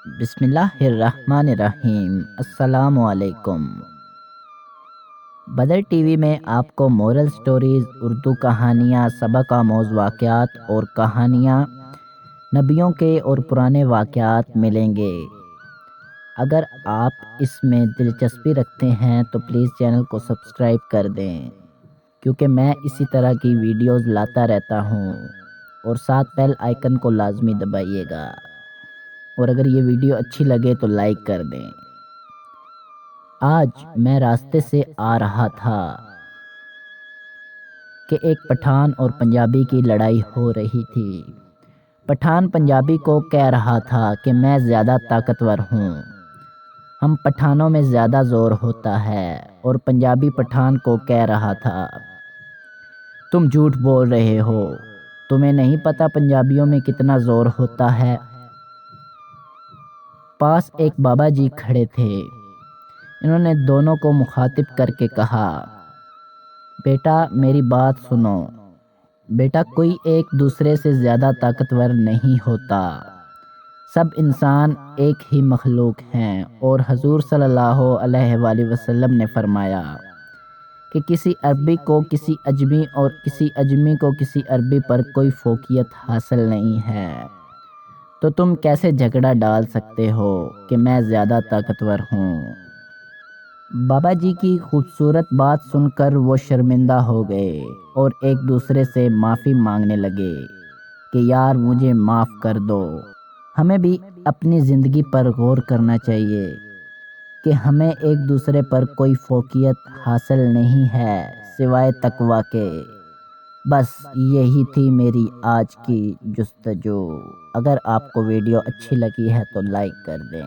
بسم اللہ الرحمن الرحیم۔ السلام علیکم۔ بدر ٹی وی میں آپ کو مورل سٹوریز، اردو کہانیاں، سبق آموز واقعات اور کہانیاں نبیوں کے اور پرانے واقعات ملیں گے۔ اگر آپ اس میں دلچسپی رکھتے ہیں تو پلیز چینل کو سبسکرائب کر دیں، کیونکہ میں اسی طرح کی ویڈیوز لاتا رہتا ہوں، اور ساتھ بیل آئیکن کو لازمی دبائیے گا، اور اگر یہ ویڈیو اچھی لگے تو لائک کر دیں۔ آج میں راستے سے آ رہا تھا کہ ایک پٹھان اور پنجابی کی لڑائی ہو رہی تھی۔ پٹھان پنجابی کو کہہ رہا تھا کہ میں زیادہ طاقتور ہوں، ہم پٹھانوں میں زیادہ زور ہوتا ہے، اور پنجابی پٹھان کو کہہ رہا تھا تم جھوٹ بول رہے ہو، تمہیں نہیں پتہ پنجابیوں میں کتنا زور ہوتا ہے۔ پاس ایک بابا جی کھڑے تھے، انہوں نے دونوں کو مخاطب کر کے کہا، بیٹا میری بات سنو، بیٹا کوئی ایک دوسرے سے زیادہ طاقتور نہیں ہوتا، سب انسان ایک ہی مخلوق ہیں، اور حضور صلی اللہ علیہ وآلہ وسلم نے فرمایا کہ کسی عربی کو کسی عجمی اور کسی عجمی کو کسی عربی پر کوئی فوقیت حاصل نہیں ہے، تو تم کیسے جھگڑا ڈال سکتے ہو کہ میں زیادہ طاقتور ہوں۔ بابا جی کی خوبصورت بات سن کر وہ شرمندہ ہو گئے اور ایک دوسرے سے معافی مانگنے لگے کہ یار مجھے معاف کر دو۔ ہمیں بھی اپنی زندگی پر غور کرنا چاہیے کہ ہمیں ایک دوسرے پر کوئی فوقیت حاصل نہیں ہے سوائے تقویٰ کے۔ بس یہی تھی میری آج کی جستجو۔ اگر آپ کو ویڈیو اچھی لگی ہے تو لائک کر دیں۔